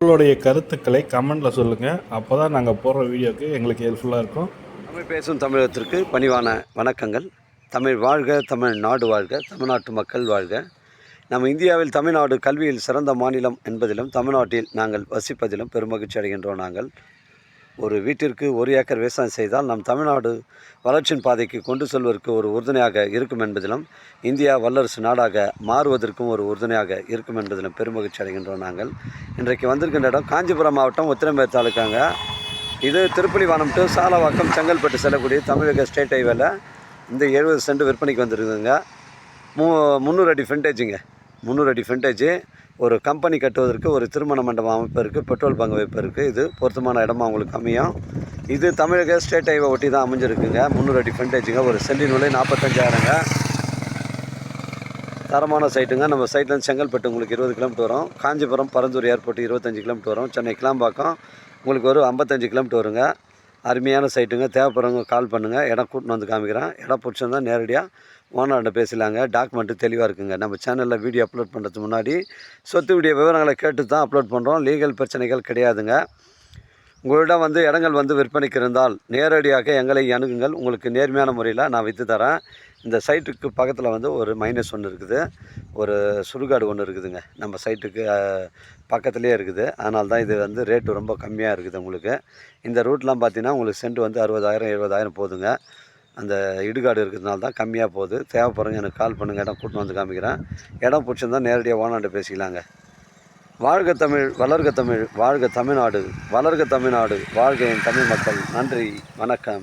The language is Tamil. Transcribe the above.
உங்களுடைய கருத்துக்களை கமெண்டில் சொல்லுங்கள். அப்போ தான் நாங்கள் போடுற வீடியோக்கு எங்களுக்கு ஹெல்ப்ஃபுல்லாக இருக்கும். தமிழ் பேசும் தமிழகத்திற்கு பணிவான வணக்கங்கள். தமிழ் வாழ்க, தமிழ்நாடு வாழ்க, தமிழ்நாட்டு மக்கள் வாழ்க. நம்ம இந்தியாவில் தமிழ்நாடு கல்வியில் சிறந்த மாநிலம் என்பதிலும் தமிழ்நாட்டில் நாங்கள் வசிப்பதிலும் பெருமகிழ்ச்சி அடைகின்றோம். நாங்கள் ஒரு வீட்டிற்கு 1 ஏக்கர் விவசாயம் செய்தால் நம் தமிழ்நாடு வளர்ச்சியின் பாதைக்கு கொண்டு செல்வதற்கு ஒரு உறுதுணையாக இருக்கும் என்பதிலும் இந்தியா வல்லரசு நாடாக மாறுவதற்கும் ஒரு உறுதுணையாக இருக்கும் என்பதிலும் பெருமகிழ்ச்சி அடைகின்றோம். நாங்கள் இன்றைக்கு வந்திருக்கின்ற இடம் காஞ்சிபுரம் மாவட்டம் உத்திரமேர் தாலுக்காங்க. இது திருப்புலிவானம் டு சாலவாக்கம் செங்கல்பட்டு செல்லக்கூடிய தமிழக ஸ்டேட் ஹைவேல இந்த 70 சென்ட் விற்பனைக்கு வந்துருக்குதுங்க. 300 அடி ஃப்ரண்டேஜுங்க. 300 அடி ஃப்ரண்டேஜ். ஒரு கம்பெனி கட்டுவதற்கு, ஒரு திருமண மண்டபம் அமைப்பதற்கு, பெட்ரோல் பங்கு வைப்பதற்கு இது பொருத்தமான இடமா உங்களுக்கு அமையும். இது தமிழக ஸ்டேட் ஹைவே ஒட்டி தான் அமைஞ்சிருக்குங்க. 300 அடி ஃப்ரண்டேஜுங்க. ஒரு சென்டின் விலை 45,000ங்க. தரமான சைட்டுங்க. நம்ம சைட்லேருந்து செங்கல்பட்டு உங்களுக்கு 20 கிலோமீட்டர் வரும். காஞ்சிபுரம் பரந்தூர் ஏர்போர்ட் 25 கிலோமீட்டர் வரும். சென்னை கிளாம்பாக்கம் உங்களுக்கு ஒரு 55 கிலோமீட்டர் வருங்க. அருமையான சைட்டுங்க. தேவைப்படுறவங்க கால் பண்ணுங்கள். இடம் கூட்டின்னு வந்து காமிக்கிறேன். இடம் பிடிச்சிருந்தால் நேரடியாக ஓனர்கிட்ட பேசலாங்க. டாக்குமெண்ட்டு தெளிவாக இருக்குங்க. நம்ம சேனலில் வீடியோ அப்லோட் பண்ணுறதுக்கு முன்னாடி சொத்து வீடியோ விவரங்களை கேட்டு தான் அப்லோட் பண்ணுறோம். லீகல் பிரச்சனைகள் கிடையாதுங்க. உங்களிடம் இடங்கள் விற்பனைக்கு இருந்தால் நேரடியாக எங்களை அணுகுங்கள். உங்களுக்கு நேர்மையான முறையில் நான் விற்று தரேன். இந்த சைட்டுக்கு பக்கத்தில் ஒரு மைனஸ் ஒன்று இருக்குது. ஒரு சுடுகாடு ஒன்று இருக்குதுங்க. நம்ம சைட்டுக்கு பக்கத்துலேயே இருக்குது. அதனால தான் இது ரேட்டு ரொம்ப கம்மியாக இருக்குது. உங்களுக்கு இந்த ரூட்லாம் பார்த்தீங்கன்னா உங்களுக்கு சென்ட் 60,000 70,000 போகுதுங்க. அந்த இடுகாடு இருக்கிறதுனால தான் கம்மியாக போகுது. தேவைப்படுறவங்க எனக்கு கால் பண்ணுங்கள். இடம் கூட்டின்னு வந்து காமிக்கிறேன். இடம் பிடிச்சிருந்தால் நேரடியாக ஓனர்கிட்ட பேசிக்கலாங்க. வாழ்க தமிழ், வளர்க தமிழ், வாழ்க தமிழ்நாடு, வளர்க தமிழ்நாடு, வாழ்க என் தமிழ் மக்கள். நன்றி, வணக்கம்.